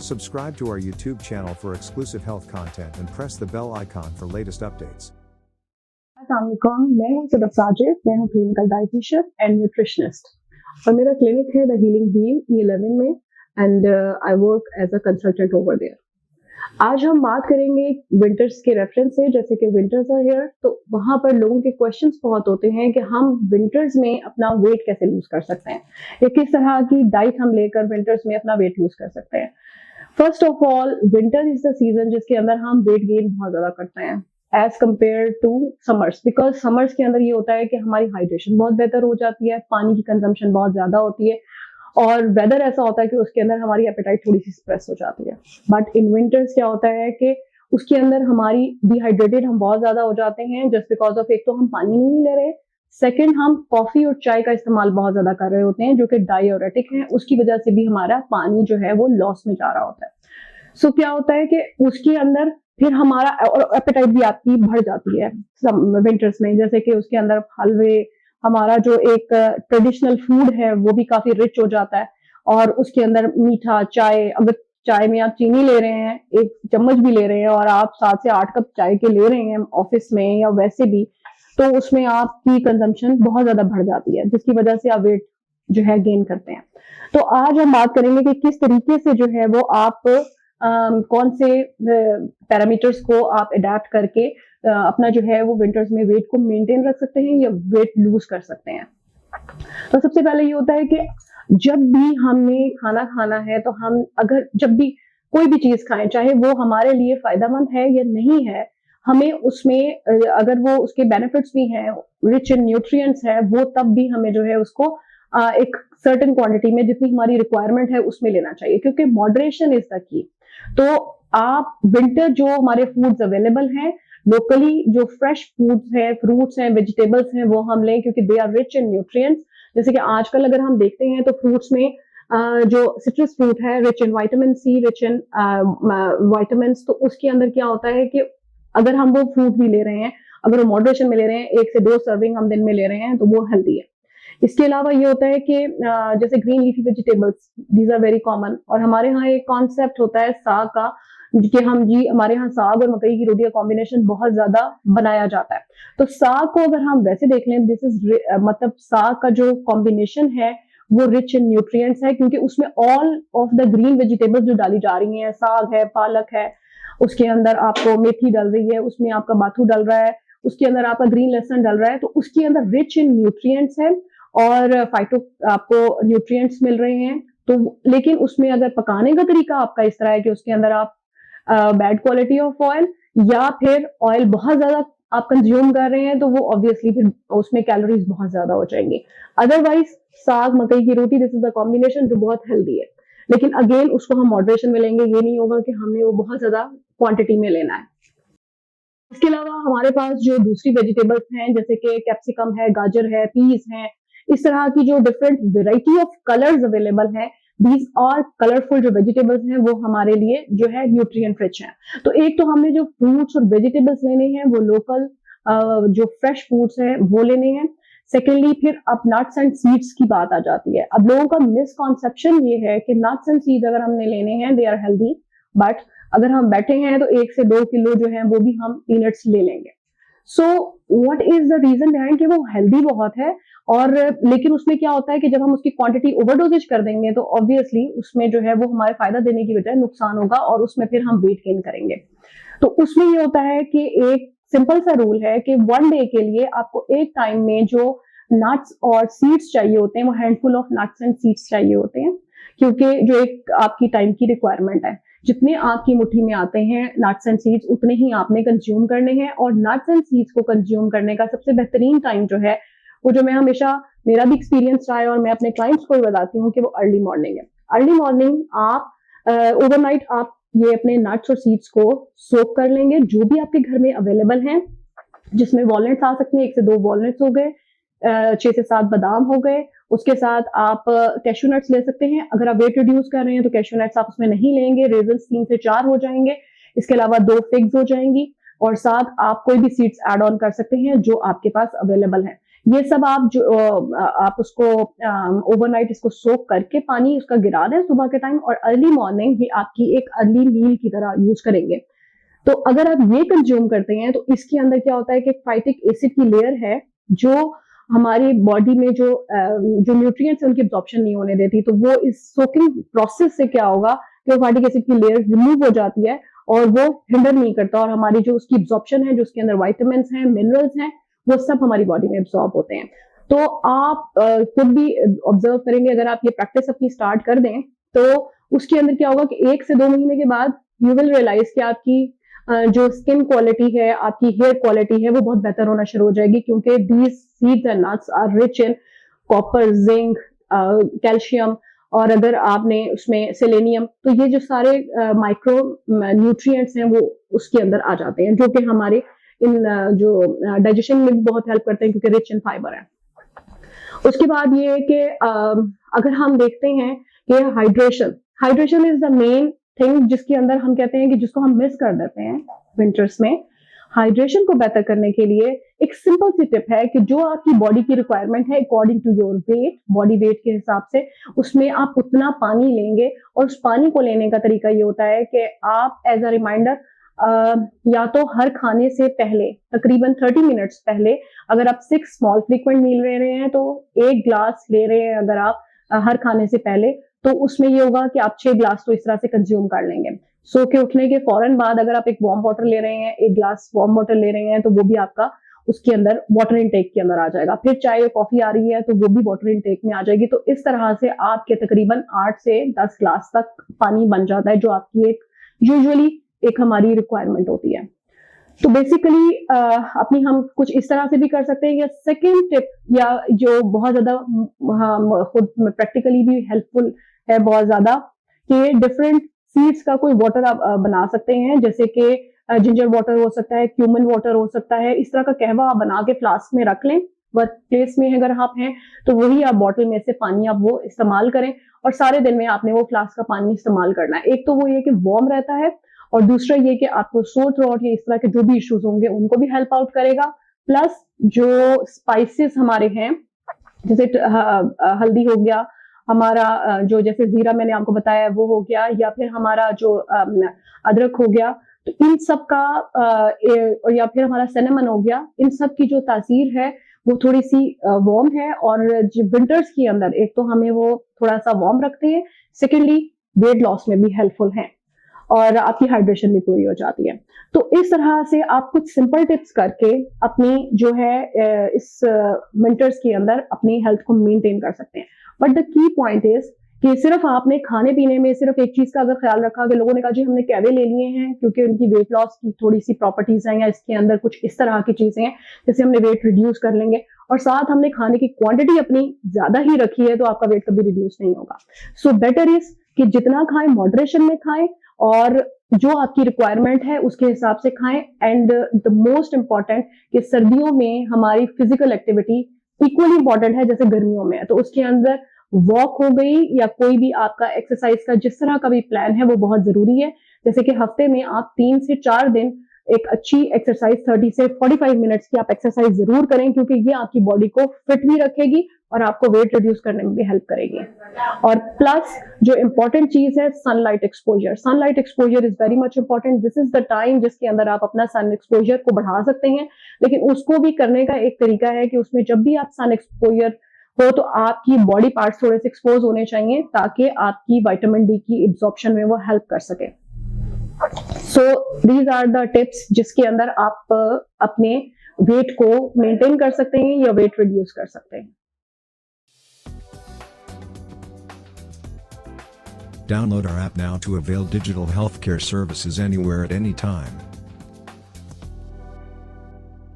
Subscribe to our YouTube channel for exclusive health content and press the bell icon for latest updates. अस्सलामुअलैकुम, मैं हूं सदफ साजिद। मैं हूं clinical dietitian and nutritionist और मेरा क्लिनिक है द हीलिंग बीम E11 में and I work as a consultant over there. आज हम बात करेंगे विंटर्स के रेफरेंस से, जैसे कि विंटर्स आर हियर, तो वहां पर लोगों के क्वेश्चंस बहुत होते हैं कि हम विंटर्स में अपना वेट कैसे लूज कर सकते हैं या किस तरह की डाइट हम लेकर विंटर्स में अपना वेट लूज कर सकते हैं। First of all, winter is the season जिसके अंदर हम वेट गेन बहुत ज्यादा करते हैं as compare to summers, because summers के अंदर ये होता है कि हमारी हाइड्रेशन बहुत बेहतर हो जाती है, पानी की कंजम्पशन बहुत ज्यादा होती है और वेदर ऐसा होता है कि उसके अंदर हमारी एपेटाइट थोड़ी सी स्प्रेस हो जाती है। बट इन विंटर्स क्या होता है कि उसके अंदर हमारी डिहाइड्रेटेड हम बहुत ज्यादा हो जाते हैं जस्ट बिकॉज ऑफ, एक तो हम पानी नहीं ले रहे, सेकेंड हम कॉफी और चाय का इस्तेमाल बहुत ज्यादा कर रहे होते हैं जो कि डाययूरेटिक है, उसकी वजह से भी हमारा पानी जो है वो लॉस में जा रहा होता है। सो क्या होता है कि उसके अंदर फिर हमारा और एपेटाइट भी आपकी बढ़ जाती है विंटर्स में, जैसे कि उसके अंदर हलवे, हमारा जो एक ट्रेडिशनल फूड है वो भी काफी रिच हो जाता है और उसके अंदर मीठा चाय, अगर चाय में आप चीनी ले रहे हैं, एक चम्मच भी ले रहे हैं और आप 7 से 8 कप चाय के ले रहे हैं ऑफिस में या वैसे भी, तो उसमें आपकी कंजम्पशन बहुत ज्यादा बढ़ जाती है जिसकी वजह से आप वेट जो है गेन करते हैं। तो आज हम बात करेंगे कि किस तरीके से जो है वो आप कौन से पैरामीटर्स को आप अडेप्ट करके अपना जो है वो विंटर्स में वेट को मेंटेन रख सकते हैं या वेट लूज कर सकते हैं। तो सबसे पहले ये होता है कि जब भी हमने खाना खाना है तो हम अगर जब भी कोई भी चीज खाएं, चाहे वो हमारे लिए फायदेमंद है या नहीं है, हमें उसमें अगर वो उसके बेनिफिट्स भी हैं, रिच इन न्यूट्रिएंट्स है, वो तब भी हमें जो है उसको एक सर्टेन क्वांटिटी में जितनी हमारी रिक्वायरमेंट है उसमें लेना चाहिए, क्योंकि मॉडरेशन इज द की। तो आप विंटर जो हमारे फूड्स अवेलेबल हैं लोकली, जो फ्रेश फूड्स हैं, फ्रूट्स हैं, वेजिटेबल्स हैं, वो हम लें क्योंकि they are rich in nutrients. जैसे कि आजकल अगर हम देखते हैं तो फ्रूट्स में जो सिट्रस फ्रूट है rich in vitamin C, rich in vitamin, तो उसके अंदर क्या होता है कि अगर हम वो फ्रूट भी ले रहे हैं, अगर वो मॉडरेशन में ले रहे हैं, 1 से 2 सर्विंग हम दिन में ले रहे हैं, तो वो हेल्दी है। इसके अलावा ये होता है कि जैसे green leafy vegetables, these are very common, और हमारे यहाँ एक कॉन्सेप्ट होता है साग का कि हमारे यहाँ साग और मकई की रोटी का कॉम्बिनेशन बहुत ज्यादा बनाया जाता है। तो साग को अगर हम वैसे देख लें, दिस इज मतलब साग का जो कॉम्बिनेशन है वो रिच इन न्यूट्रिएंट्स है, क्योंकि उसमें all of the green vegetables जो डाली जा रही हैं, साग है, पालक है, उसके अंदर आपको मेथी डल रही है, उसमें आपका बाथू डल रहा है, उसके अंदर आपका ग्रीन लहसन डल रहा है, तो उसके अंदर रिच इन न्यूट्रिएंट्स है और फाइटो आपको न्यूट्रिएंट्स मिल रहे हैं। तो लेकिन उसमें अगर पकाने का तरीका आपका इस तरह है कि उसके अंदर आप बैड क्वालिटी ऑफ ऑयल या फिर ऑयल बहुत ज्यादा आप कंज्यूम कर रहे हैं, तो वो ऑब्वियसली फिर उसमें कैलोरीज बहुत ज्यादा हो जाएंगी। अदरवाइज साग मकई की रोटी, दिस इज द कॉम्बिनेशन जो बहुत हेल्दी है, लेकिन अगेन उसको हम मॉडरेशन में लेंगे, ये नहीं होगा कि हमने वो बहुत ज्यादा क्वांटिटी में लेना है। इसके अलावा हमारे पास जो दूसरी वेजिटेबल्स हैं जैसे कि कैप्सिकम है, गाजर है, पीस है, इस तरह की जो different variety of colours available है, दीज और कलरफुल जो वेजिटेबल्स हैं वो हमारे लिए जो है न्यूट्रिएंट रिच हैं। तो एक तो हमने जो फ्रूट्स और वेजिटेबल्स लेने हैं वो लोकल जो फ्रेश फ्रूट्स हैं वो लेने हैं। सेकेंडली फिर अब नट्स एंड सीड्स की बात आ जाती है। अब लोगों का मिसकॉन्सेप्शन ये है कि नट्स एंड सीड्स अगर हमने लेने हैं दे आर हेल्दी, बट अगर हम बैठे हैं तो 1 से 2 किलो जो है वो भी हम पीनट्स ले लेंगे। So what is the reason behind कि वो हेल्दी बहुत है, और लेकिन उसमें क्या होता है कि जब हम उसकी क्वांटिटी ओवरडोजेज कर देंगे तो ऑब्वियसली उसमें जो है वो हमारे फायदा देने की बजाय नुकसान होगा और उसमें फिर हम वेट गेन करेंगे। तो उसमें ये होता है कि एक सिंपल सा रूल है कि 1 डे के लिए आपको एक टाइम में जो नट्स और सीड्स चाहिए होते हैं वो handful of nuts and seeds चाहिए होते हैं, क्योंकि जो एक आपकी टाइम की रिक्वायरमेंट है, जितने आपकी मुट्ठी में आते हैं नट्स एंड सीड्स उतने ही आपने कंज्यूम करने हैं। और नट्स एंड सीड्स को कंज्यूम करने का सबसे बेहतरीन टाइम जो है वो, जो मैं हमेशा, मेरा भी एक्सपीरियंस रहा है और मैं अपने क्लाइंट्स को भी बताती हूँ कि वो अर्ली मॉर्निंग है। अर्ली मॉर्निंग आप ओवरनाइट आप ये अपने नट्स और सीड्स को सोक कर लेंगे, जो भी आपके घर में अवेलेबल हैं, जिसमें वॉलनट्स आ सकते हैं, 1 से 2 वॉलनट्स हो गए, 6 से 7 बादाम हो गए, उसके साथ आप कैशू नट्स ले सकते हैं। अगर आप वेट रिड्यूस कर रहे हैं तो कैशू नट्स आप उसमें नहीं लेंगे, रेजन्स 3 से 4 हो जाएंगे। इसके अलावा 2 फिग्स हो जाएंगी और साथ आप कोई भी सीड्स ऐड ऑन कर सकते हैं जो आपके पास अवेलेबल है। ये सब आप जो आप उसको ओवरनाइट इसको सोक करके पानी उसका गिरा दें सुबह के टाइम, और अर्ली मॉर्निंग ये आपकी एक अर्ली मील की तरह यूज करेंगे। तो अगर आप ये कंज्यूम करते हैं तो इसके अंदर क्या होता है कि फाइटिक एसिड की लेयर है जो हमारी बॉडी में जो न्यूट्रिएंट्स है उनकी एब्जॉर्प्शन नहीं होने देती। तो वो इस सोकिंग प्रोसेस से क्या होगा कि वो फैटिक एसिड की लेयर रिमूव हो जाती है और वो हिंडर नहीं करता, और हमारी जो उसकी एब्जॉर्प्शन है, जो उसके अंदर वाइटामिन हैं, मिनरल्स हैं, वो सब हमारी बॉडी में एब्जॉर्ब होते हैं। तो आप खुद भी ऑब्जर्व करेंगे, अगर आप ये प्रैक्टिस अपनी स्टार्ट कर दें तो उसके अंदर क्या होगा कि 1 से 2 महीने के बाद यू विल रियलाइज कि आपकी जो स्किन क्वालिटी है, आपकी हेयर क्वालिटी है, वो बहुत बेहतर होना शुरू हो जाएगी, क्योंकि these seeds and nuts are rich in copper, zinc, calcium, और अगर आपने उसमें सेलेनियम, तो ये जो सारे माइक्रो न्यूट्रिएंट्स हैं वो उसके अंदर आ जाते हैं, जो कि हमारे इन जो डाइजेशन में भी बहुत हेल्प करते हैं, क्योंकि रिच इन फाइबर है। उसके बाद ये है कि अगर हम देखते हैं कि hydration is the main thing जिसके अंदर हम कहते हैं कि जिसको हम मिस कर देते हैं विंटर्स में। हाइड्रेशन को बेहतर करने के लिए एक सिंपल सी टिप है कि जो आपकी बॉडी की रिक्वायरमेंट है according to your weight, body weight के हिसाब से उसमें आप उतना पानी लेंगे, और उस पानी को लेने का तरीका ये होता है कि आप एज अ रिमाइंडर या तो हर खाने से पहले तकरीबन 30 मिनट्स पहले, अगर आप 6 स्मॉल फ्रीक्वेंट मील ले रहे हैं तो 1 ग्लास ले रहे हैं अगर आप हर खाने से पहले, तो उसमें ये होगा कि आप 6 ग्लास तो इस तरह से कंज्यूम कर लेंगे। सो के उठने के फौरन बाद अगर आप एक वार्म वाटर ले रहे हैं, 1 ग्लास वार्म वाटर ले रहे हैं, तो वो भी आपका उसके अंदर वाटर इनटेक के अंदर आ जाएगा। फिर चाय या कॉफी आ रही है तो वो भी वाटर इनटेक में आ जाएगी। तो इस तरह से आपके तकरीबन 8 से 10 ग्लास तक पानी बन जाता है, जो आपकी एक यूजुअली एक हमारी रिक्वायरमेंट होती है। तो बेसिकली अपनी हम कुछ इस तरह से भी कर सकते हैं। या सेकेंड टिप, या जो बहुत ज्यादा खुद प्रैक्टिकली भी हेल्पफुल है बहुत ज्यादा, कि डिफरेंट सीड्स का कोई वाटर आप बना सकते हैं, जैसे कि जिंजर वाटर हो सकता है, क्यूमन वाटर हो सकता है। इस तरह का कहवा आप बना के फ्लास्क में रख लें, वर्क प्लेस में अगर आप हैं तो वही आप बॉटल में से पानी आप वो इस्तेमाल करें, और सारे दिन में आपने वो फ्लास्क का पानी इस्तेमाल करना है। एक तो वो ये कि वार्म रहता है, और दूसरा ये कि आपको सोर थ्रोट या इस तरह के जो भी इश्यूज होंगे उनको भी हेल्प आउट करेगा। प्लस जो स्पाइसेस हमारे हैं, जैसे हल्दी हो गया हमारा, जो जैसे जीरा मैंने आपको बताया वो हो गया, या फिर हमारा जो अदरक हो गया, तो इन सब का और या फिर हमारा सिनेमन हो गया, इन सब की जो तासीर है वो थोड़ी सी वार्म है। और विंटर्स के अंदर एक तो हमें वो थोड़ा सा वार्म रखते हैं, सेकेंडली वेट लॉस में भी हेल्पफुल है, और आपकी हाइड्रेशन भी पूरी हो जाती है। तो इस तरह से आप कुछ सिंपल टिप्स करके अपनी जो है इस विंटर्स के अंदर अपनी हेल्थ को मेंटेन कर सकते हैं। But the key point is कि सिर्फ आपने खाने पीने में सिर्फ एक चीज का अगर ख्याल रखा कि लोगों ने कहा जी हमने कैवे ले लिए हैं क्योंकि उनकी वेट लॉस की थोड़ी सी प्रॉपर्टीज हैं, या इसके अंदर कुछ इस तरह की चीजें हैं जैसे हमने वेट रिड्यूस कर लेंगे, और साथ हमने खाने की क्वांटिटी अपनी ज्यादा ही रखी है, तो आपका वेट कभी रिड्यूस नहीं होगा। सो बेटर इज कि जितना खाएं मॉडरेशन में खाएं, और जो आपकी रिक्वायरमेंट है उसके हिसाब से खाएं। एंड द मोस्ट इंपॉर्टेंट कि सर्दियों में हमारी फिजिकल एक्टिविटी इक्वली इंपॉर्टेंट है जैसे गर्मियों में है। तो उसके अंदर वॉक हो गई या कोई भी आपका एक्सरसाइज का जिस तरह का भी प्लान है वो बहुत जरूरी है। जैसे कि हफ्ते में आप 3 से 4 दिन एक अच्छी एक्सरसाइज 30 से 45 मिनट्स की आप एक्सरसाइज जरूर करें, क्योंकि ये आपकी बॉडी को फिट भी रखेगी और आपको वेट रिड्यूस करने में भी हेल्प करेगी। और प्लस जो इंपॉर्टेंट चीज है sunlight exposure. Sunlight exposure is very much important. This is the time जिसके अंदर आप अपना सन एक्सपोजर को बढ़ा सकते हैं, लेकिन उसको भी करने का एक तरीका है कि उसमें जब भी आप सन एक्सपोजर हो तो आपकी बॉडी पार्ट्स थोड़े से एक्सपोज होने चाहिए ताकि आपकी विटामिन डी की एब्जॉर्प्शन में वो हेल्प कर सके। So these are the tips जिसके अंदर आप अपने वेट को मेंटेन कर सकते हैं या वेट रिड्यूस कर सकते हैं। Download our app now to avail digital healthcare services anywhere at any time.